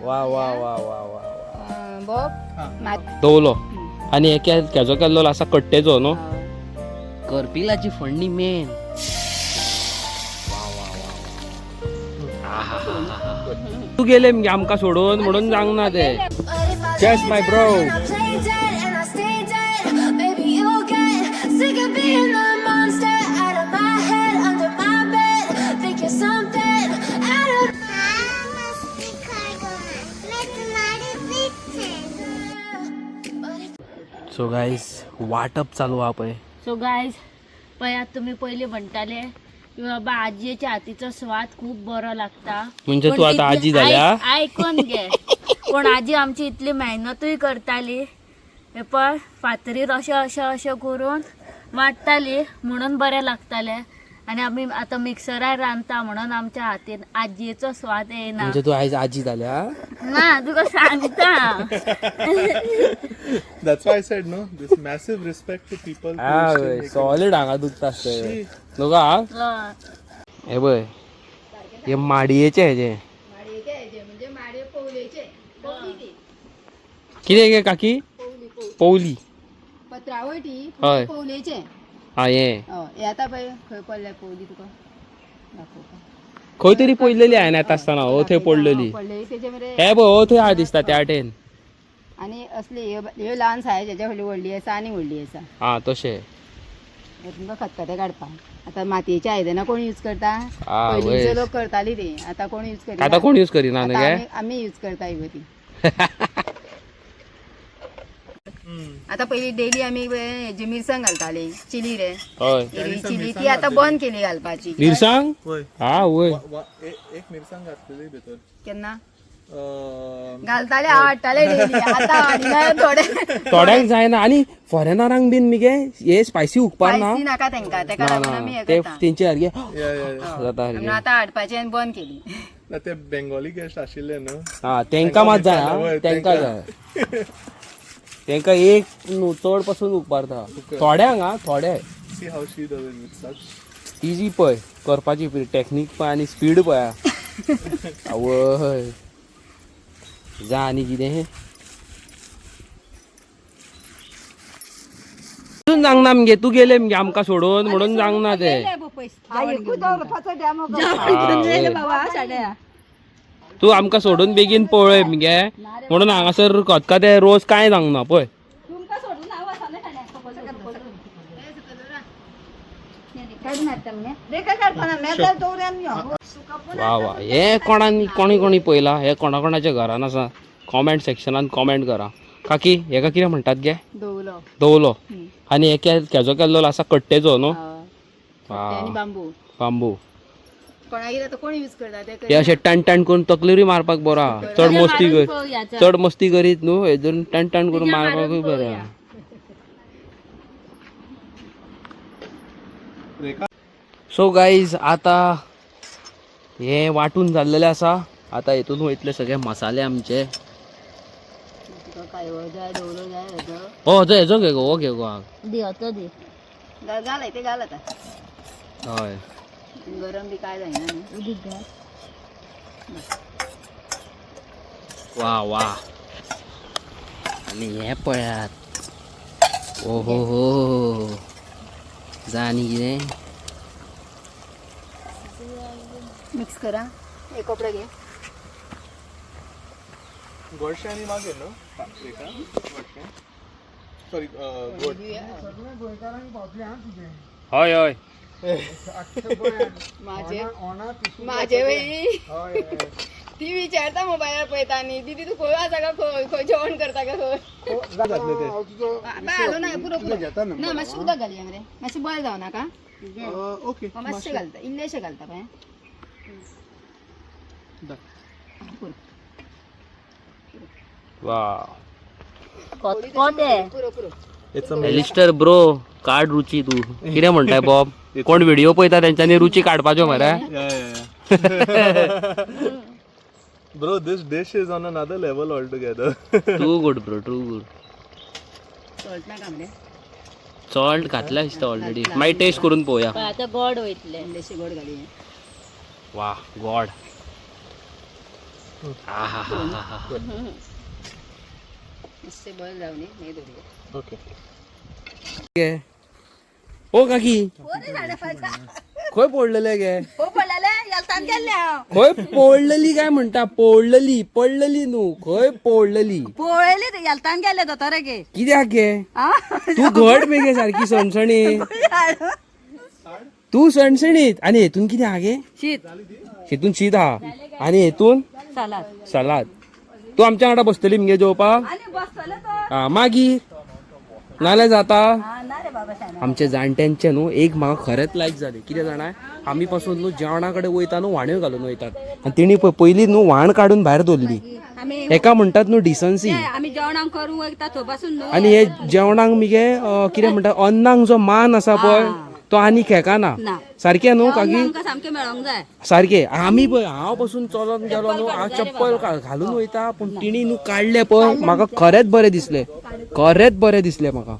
वा वा वा वा वा दवलो आणि केजो केल्लो आसा कट्टेचो न्हू करपिलाची फण्णी मेन तू गेले मगे आमकां सोडून म्हणून जावंक ना ते चेस माय ब्रो सो गाईज वाटप चालू हा पळय. सो गाईज पळयात तुम्ही पहिले म्हणटाले की बाबा आजीच्या हातीचो स्वाद खूप बरो लागता. म्हणजे तू आता आजी झाल्या ऐकून घे. पण आजी आमची इतली मेहनतूय करताली हे पळय फातरीर अशें अशें अशें करून वाडटाली म्हणून बरें लागताले आणि आम्ही आता मिक्सरार रांदता म्हणून आमच्या हातीन आजीचो स्वाद येना. म्हणजे तू आयज आजी झाल्या ना तुका सांगता. That's why I said no. This massive respect to people. Solid हांगा दुखता आसतले नका हे पळय हे माडयेचे हेजे म्हणजे माडे पवलेचे कितें गे काकी पवली पत्रावटी हय पवलेचे हा हे आता पळय खंय पडल्या पवली तुका दाखोवता खंय तरी पडलेली हांवें येता आसतना हो थंय पडलेली हे पळय हो थंय हा दिसता त्या वाटेन आणि असली ह्यो ल्हान सायज हेच्या व्हडली आसा आणि व्हडली आसा हा तशें तुमकां खतखतें काडपाक आता मातयेची आयदनां कोण यूज करता वय. पयलींचे लोक करताली ती आता कोण यूज करता आता कोण यूज करिना न्हू गे आमी यूज करता इगो ती आता पहिली डेली आमी हेजी मिरसांग घालताली चिली रे हय चिली ती आता बंद केली घालपाची मिरसांग हा वय एक मिरसांग घातलेली भितर केन्ना घालताले हाडटाले डेली आता हाडिना थोडे थोड्यांक जायना आणि फॉरेनरांक बीन मगे हे स्पायसी उकपार ना नाका तेंका तेका लागून आमी हे ते करता तेंचे सारखे म्हणून जाता आता हाडपाचें आनी बंद केली ते बेंगॉली गेस्ट आशिल्ले न्हू हा तेंका मात जाय हा तेंका जाय तेंका एक न्हू चड पासून उकपारता थोड्यांक हा थोडे see how she does it with such easy पळय करपाची टेक्नीक पळय आनी स्पीड पळय आवय जा आनी कितें जावंक ना मगे तू गेले मगे आमकां सोडून म्हणून जावंक ना ते तू आमकां सोडून बेगीन पळय मगे म्हणून हांगासर खतखतें रोज कांय जावंक ना पळय वा वा हे कोणी कोणी पळयला हे कोणाच्या घरान आसा कॉमेंट सेक्शनान कॉमेंट करा काकी हेका कितें म्हणटात गे दवलो आणि हे केजो केल्लो आसा कट्टेचो न्हू बांबू हे अशें टण टण करून तकलेरूय मारपाक बरो आहा चड मस्ती करीत न्हू हेतून टण टण करून मारपाकूय बरें आहा सो गाईज आता हे वाटून जाल्लेले आसा आता हेतून वयतले सगळे मसाले आमचे हो हेजो घे गो हो घे गो हय गरम बी काय जायना वा वा आणि हे पळयात ओ हो जा आनी कितें मिक्स करा एक कपडा घे गोडशे आणि मागे न्हू गोडशे सॉरी गोड हय हय माझे बाई ती विचारता मोबायलार पळयता आनी दीदी तू खंय आसा का खंय जेवण करता का खंय आलो ना पुरो ना मातशें उदक घालया मरे मातशें बॉयल जावं नाका ओके मातशें घालता इल्लेशें घालता पळय एलिस्टर ब्रो काढ रुची तू कितें म्हणटाय बॉब कोण व्हिडिओ पळयता तेंच्यांनी रुची काडपाच्यो मरे Bro, this dish is on another level altogether. Too good, bro. Too good. Salt नाका मरे सॉल्ट घातला दिसता ऑलरेडी मागीर टेस्ट करून पळोवया आता गोड वयतले इल्लेशें गोड घालया वा गॉड Okay. ओ काकी खंय पडलेले गे खंय पडलेली काय म्हणता पडलेली न्हू खंय पडलेली पोळेली येलतान गेले दोतोरे गे कित्याक गे तू घड बेगे सारखी सणसणीत तू सणसणीत आणि हेतून कितें हा गे शीत हेतून शीत हा आणि हेतून सालाद सलाद तू आमच्या वांगडा बसतली मगे जेवपाक आणि बसतले तो मागीर नाल्यार जाता ना रे बाबा साना आमच्या जाणट्यांचे न्हू एक म्हाका खरेंच लायक जालें कितें जाणा आमी पासून न्हू जेवणा कडेन वयता न्हू वाण्यो घालून वयतात आनी तेणी पयलीं न्हू व्हाण काडून भायर दवरली आम्ही हेका म्हणटात न्हू डिसन्सी आम्ही जेवणाक करूंक वयता थंय बसून न्हू आनी हे जेवणाक मगे कितें म्हणटा अन्नाक जो मान आसा पळय तो आनी खेकाना ना सारकें न्हू काकी आमकां सामकें मेळोंक जाय सारकें आमी पळय हांव पासून चलत गेलो न्हू हांव चप्पल घालून वयता पूण तिणी न्हू काडले पळय म्हाका खरेंच बरें दिसलें म्हाका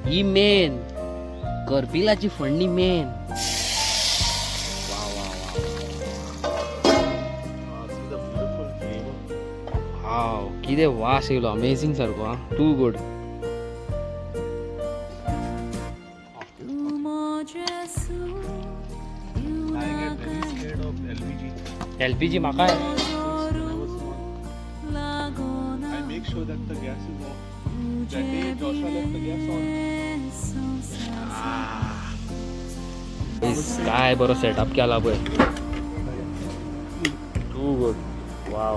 ही मेन करपिलाची फडणी मेन वाव कितें वास येयलो अमेझिंग सारको हा टू गुड LPG म्हाका I make sure that the gas is off. That day Joshua left the gas on. काय बरो सेटअप केला पळय टू गुड वाव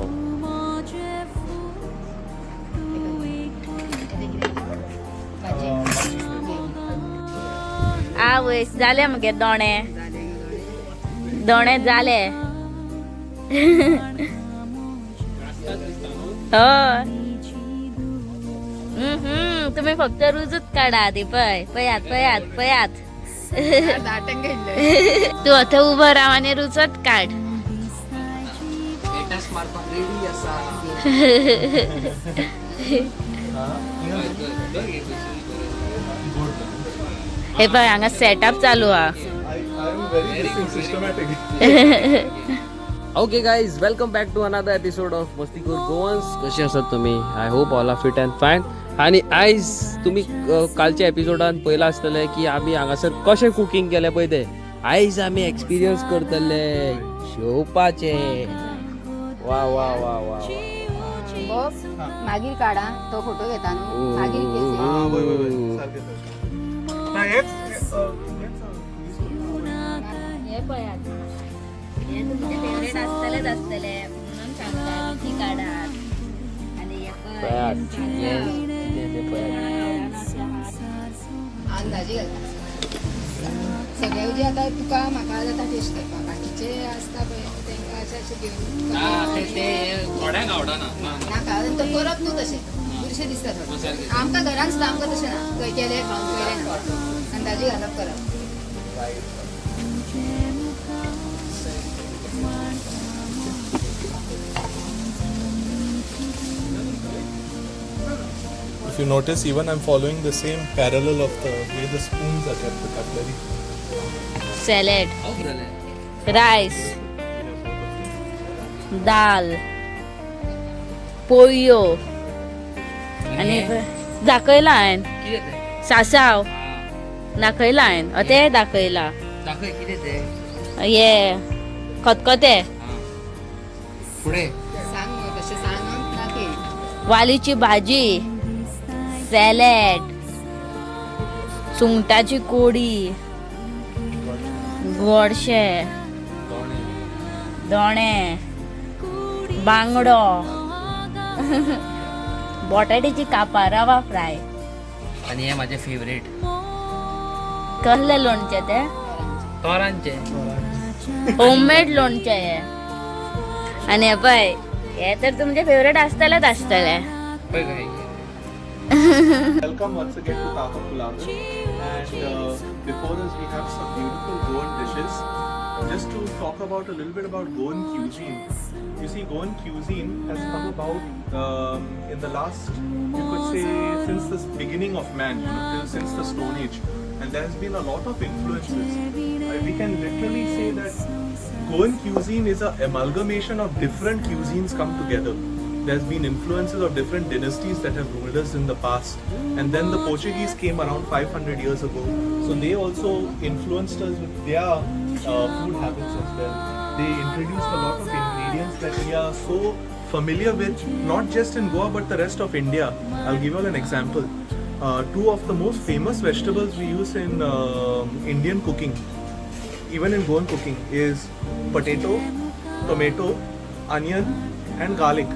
आवयस जाले मगे दोणे जाले हो तुम्ही फक्त रुजूच काढा आधी पयात तू आता उभं राहा आणि रुजत काढ हे पळय हांगा सेटअप चालू हा I am very systematic. Okay guys welcome back to another episode of मास्तिखोरगोअन्स कसे आसात तुम्ही I hope all are fit and fine आणि आयज तुम्ही कालच्या एपिसोडान पयला आसतले की आमी हांगासर कशें कुकिंग केलें पळय ते आयज आमी एक्सपिरियन्स करतले जेवपाचे वा वा वा वा मागीर काढा तो फोटो घेता न्हू मागीर Ah, wait. सारखें. ना हे पळयात हे तुमचे फेवरेट असतले म्हणून सांगता ती काढात आणि हे अंदाजे घालता सगळे जे आता तुका म्हाका जाता टेस्ट करपाक बाकीचे आसता पळय तेंकां अशें घेवन नाका तो करप न्हू तशें बुरशें दिसता थोडें आमकां घरान सुद्दां आमकां तशें ना खंय केलें खावन पयलें ना अंदाजे घालप करप If you notice, even I'm following the same parallel of the way the spoons are kept, the cutlery. Salad rice दाल पोळयो आणि दाखयला हांवें सासाव दाखयला हांवें ते दाखयला हे खतखते सांग मग तशें सांग दाखय वालीची भाजी सॅलेड सुंगटाची कोडी गोडशे दोणे बांगडो बटाट्याची कापां रवा फ्राय आणि हे माझे फेवरेट कसले लोणचे ते तोरांचे होममेड लोणचे हे आणि हे पळय हे तर तुमचे favourite असतले Welcome once again to Pulav. And before us, we have some beautiful Goan dishes. just to talk about a little bit about Goan cuisine. You see, Goan cuisine has come about in the last, you could say, since the beginning of man, since the Stone Age. And there has been a lot of influences. We can literally say that Goan cuisine is an amalgamation of different cuisines come together. There's been influences of different dynasties that have ruled us in the past. And then the Portuguese came around 500 years ago. So they also influenced us with their food habits as well. They introduced a lot of ingredients that we are so familiar with, not just in Goa but the rest of India. I'll give you all an example. Two of the most famous vegetables we use in Indian cooking, even in Goan cooking, is potato, tomato, onion and garlic.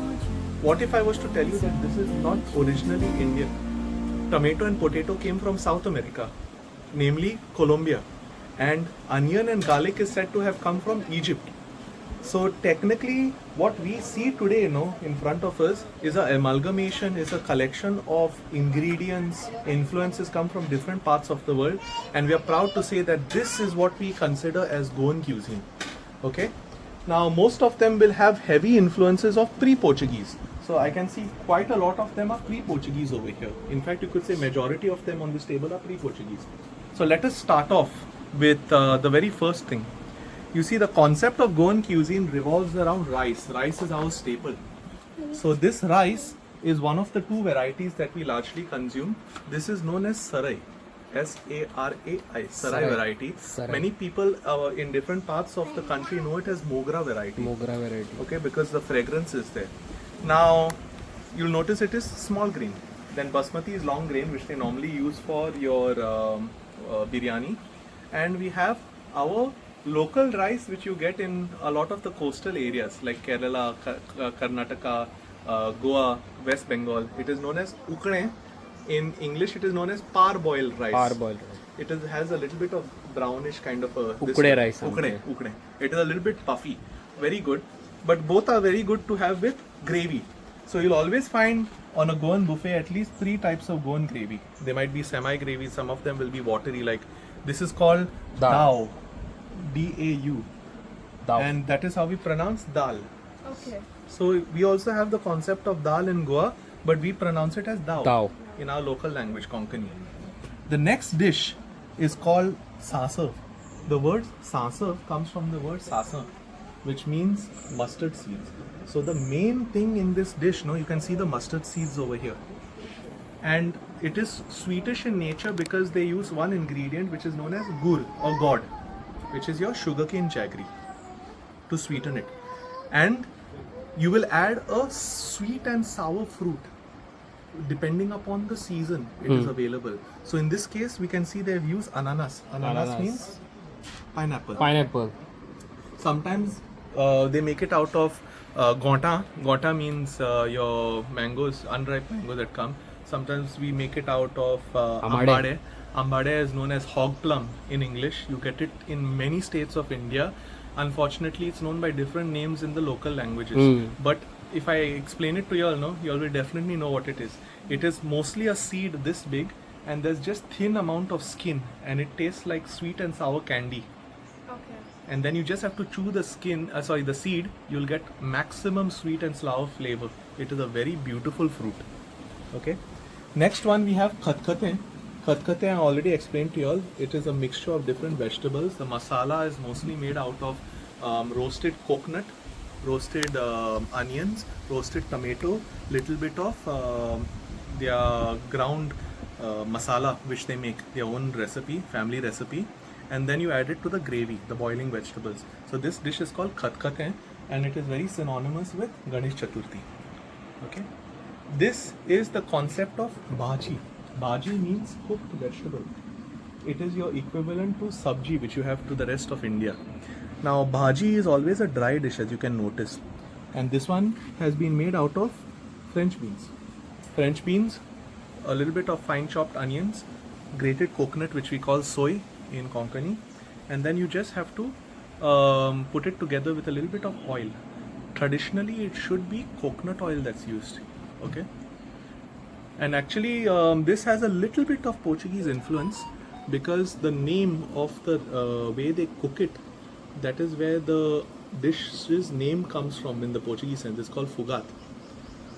What if I was to tell you that this is not originally Indian? Tomato and potato came from South America, namely Colombia, and onion and garlic is said to have come from Egypt. So technically what we see today, in front of us is an amalgamation, is a collection of ingredients, influences come from different parts of the world, and we are proud to say that this is what we consider as Goan cuisine. Okay? Now most of them will have heavy influences of pre-Portuguese. So I can see quite a lot of them are pre-Portuguese over here. In fact, you could say majority of them on this table are pre-Portuguese. So let us start off with the very first thing. You see, the concept of Goan cuisine revolves around rice. Rice is our staple. So this rice is one of the two varieties that we largely consume. This is known as sarai. S-A-R-A-I, sarai variety. Sarai. Many people in different parts of the country know it as mogra variety. Mogra variety. Okay, because the fragrance is there. Now, you'll notice it is small grain. Then basmati is long grain, which they normally use for your biryani. And we have our local rice, which you get in a lot of the coastal areas like Kerala, Karnataka, Goa, West Bengal. It is known as ukne. In English, it is known as parboiled rice. Parboiled rice. It has a little bit of brownish kind of a... Ukde rice. Ukne. It is a little bit puffy. Very good. But both are very good to have with gravy. So you'll always find on a Goan buffet at least 3 types of Goan gravy. They might be semi-gravy, some of them will be watery, like this is called dao. D-A-U. Dao. And that is how we pronounce dal. Okay. So we also have the concept of dal in Goa, but we pronounce it as dao, Dao. in our local language, Konkani. The next dish is called sasa. The word sasa comes from the word sasa, which means mustard seeds. So the main thing in this dish, you can see the mustard seeds over here. And it is sweetish in nature because they use one ingredient which is known as gur or god, which is your sugarcane jaggery, to sweeten it. And you will add a sweet and sour fruit depending upon the season it is available. So in this case, we can see they've used ananas. Ananas means pineapple. Pineapple. Sometimes they make it out of gota. Gota means your mangoes, unripe mangoes that come. Sometimes we make it out of ambade. Ambade is known as hog plum in English. You get it in many states of India. Unfortunately, it's known by different names in the local languages. But if I explain it to you all, you all will definitely know what it is. It is mostly a seed this big, and there's just thin amount of skin, and it tastes like sweet and sour candy. Okay. And then you just have to chew the the seed. You'll get maximum sweet and sour flavor. It is a very beautiful fruit. Okay. Next one we have khotkhotee. Khotkhotee I already explained to you all. It is a mixture of different vegetables. The masala is mostly made out of roasted coconut, roasted onions, roasted tomato, little bit of their ground masala which they make, their own recipe, family recipe, and then you add it to the gravy, the boiling vegetables. So this dish is called khotkhotee, and it is very synonymous with Ganesh Chaturthi. Okay. This is the concept of bhaji. Bhaji means cooked vegetable. It is your equivalent to sabji which you have to the rest of India. Now bhaji is always a dry dish, as you can notice, and this one has been made out of French beans. French beans, a little bit of fine chopped onions, grated coconut which we call soy in Konkani, and then you just have to put it together with a little bit of oil. Traditionally it should be coconut oil that's used. Okay. And actually this has a little bit of Portuguese influence, because the name of the way they cook it that is where the dish's name comes from in the Portuguese sense. It's called fugat.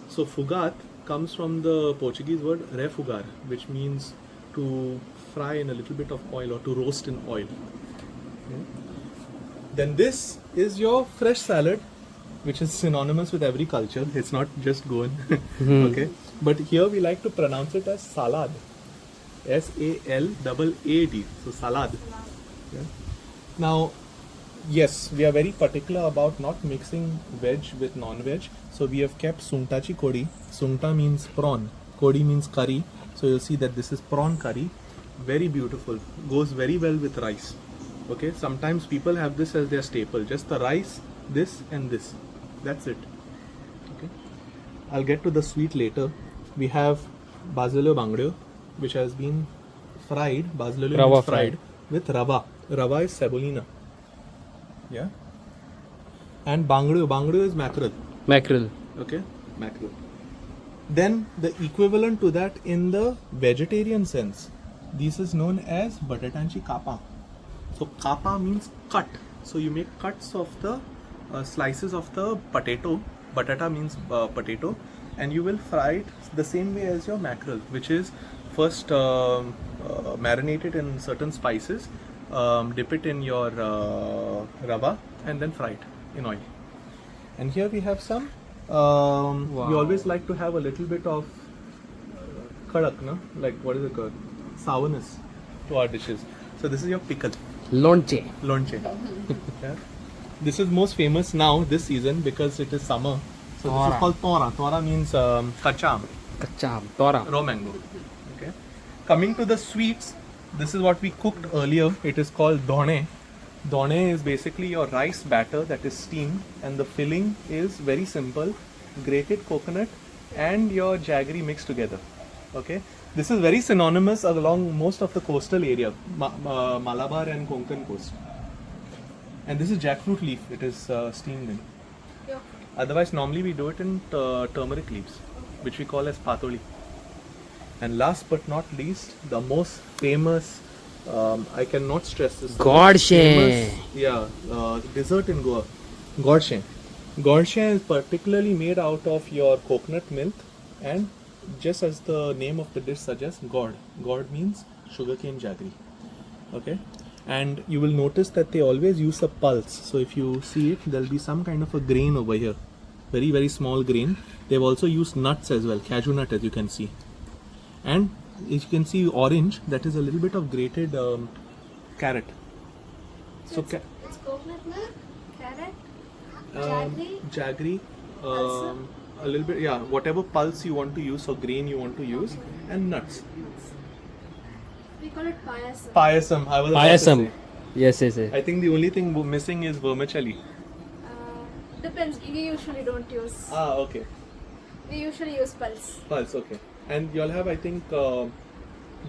So fugat comes from the Portuguese word refugar, which means to fry in a little bit of oil or to roast in oil. Okay. Then this is your fresh salad, which is synonymous with every culture. It's not just Goan. Okay. But here we like to pronounce it as salad. S-A-L-A-A-D. So salad. Okay. Now, yes, we are very particular about not mixing veg with non-veg. So we have kept sungtachi kodi. Sungta means prawn. Kodi means curry. So you'll see that this is prawn curry. Very beautiful. Goes very well with rice. Okay. Sometimes people have this as their staple. Just the rice, this and this. That's it. Okay. I'll get to the sweet later. We have basilio bangdeo, which has been fried. Basilio Rava means fried with rava. Rava is semolina. Yeah. And bangdeo. Bangdeo is mackerel. Mackerel. Okay. Mackerel. Then the equivalent to that in the vegetarian sense, this is known as batatanchi kapa. So kapa means cut. So you make cuts of the slices of the potato. Batata means potato, and you will fry it the same way as your mackerel, which is first marinate it in certain spices, dip it in your rava, and then fry it in oil. And here we have some. We always like to have a little bit of kadak, no? Like what is it called? Sourness to our dishes. So this is your pickle. Lonche. Lonche. Yeah. This is most famous now this season because it is summer. So this is called tora. Tora means kacham, Kacham. Tora. raw mango. Okay. Coming to the sweets, this is what we cooked earlier. It is called done. Done is basically your rice batter that is steamed, and the filling is very simple: grated coconut and your jaggery mixed together. Okay. This is very synonymous along most of the coastal area, Malabar and Konkan coast. And this is jackfruit leaf. It is steamed in. Yeah. Otherwise, normally we do it in turmeric leaves, which we call as patoli. And last but not least, the most famous, I cannot stress this. Godshe. Dessert in Goa. Godshe. Godshe is particularly made out of your coconut milk, and just as the name of the dish suggests, gourd. Gourd means sugarcane jaggery. Okay. And you will notice that they always use a pulse. So if you see it, there will be some kind of a grain over here. Very, very small grain. They've also used nuts as well, cashew nut, as you can see. And as you can see orange, that is a little bit of grated carrot. So It's coconut milk, carrot, jaggery, a little bit, yeah, whatever pulse you want to use or grain you want to use, and nuts. We call it payasam. Payasam, I was about to Payasam. say. Yes, yes, yes. I think the only thing missing is vermicelli. Depends. We usually don't use. Okay. We usually use pulse. Pulse, okay. And you'll have, I think,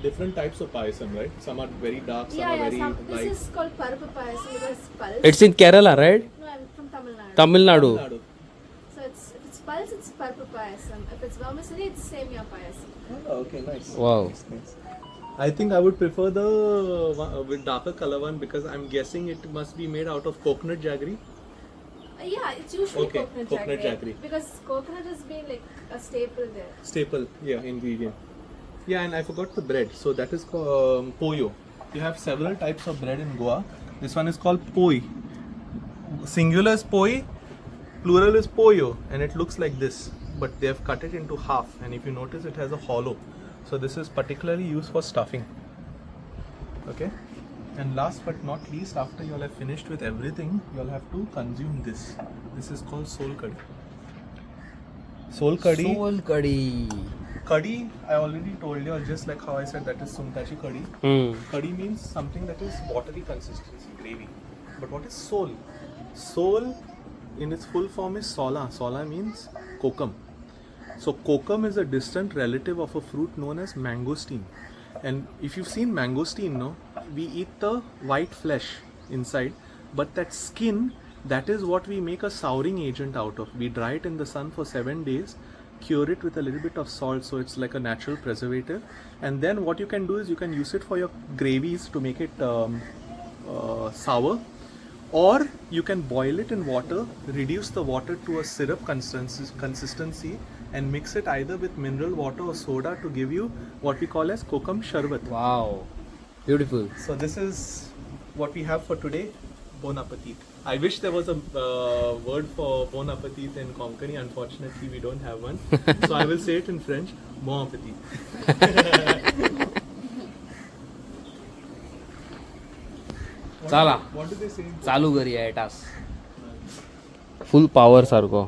different types of payasam, right? Some are very dark, some are very This light. is called paruppu payasam because pulse. It's in Kerala, right? No, I'm from Tamil Nadu. Tamil Nadu. Nadu. So if it's pulse, it's paruppu payasam. If it's vermicelli, it's semia payasam. Oh, okay, nice. Wow. Nice. I think I would prefer the one with darker color one because I'm guessing it must be made out of coconut jaggery. Yeah, it's usually Okay, coconut coconut jaggery. jaggery. Because coconut has been like a staple there. Staple, yeah, ingredient. Yeah, and I forgot the bread. So that is called poyo. You have several types of bread in Goa. This one is called poi. Singular is poi, plural is poyo, and it looks like this. But they have cut it into half, and if you notice, it has a hollow. So this is particularly used for stuffing. Okay. And last but not least, after you all have finished with everything, you all have to consume this. This is called soul curry. Soul curry. Soul curry. Kadi, I already told you, just like how I said that is sungtachi kadi. Kadi means something that is watery consistency, gravy. But what is soul? Soul in its full form is sola. Sola means kokum. So kokum is a distant relative of a fruit known as mangosteen. And if you've seen mangosteen, no, we eat the white flesh inside, but that skin, that is what we make a souring agent out of. We dry it in the sun for 7 days, cure it with a little bit of salt, so it's like a natural preservative. And then what you can do is you can use it for your gravies to make it sour, or you can boil it in water, reduce the water to a syrup consistency and mix it either with mineral water or soda to give you what we call as kokum sharbat. Wow beautiful. So this is what we have for today. Bon appetit. I wish there was a word for bon appetit in Konkani. Unfortunately, we don't have one. So I will say it in French. Bon appetit. चला What do they say? चालू करूया task full power सारको.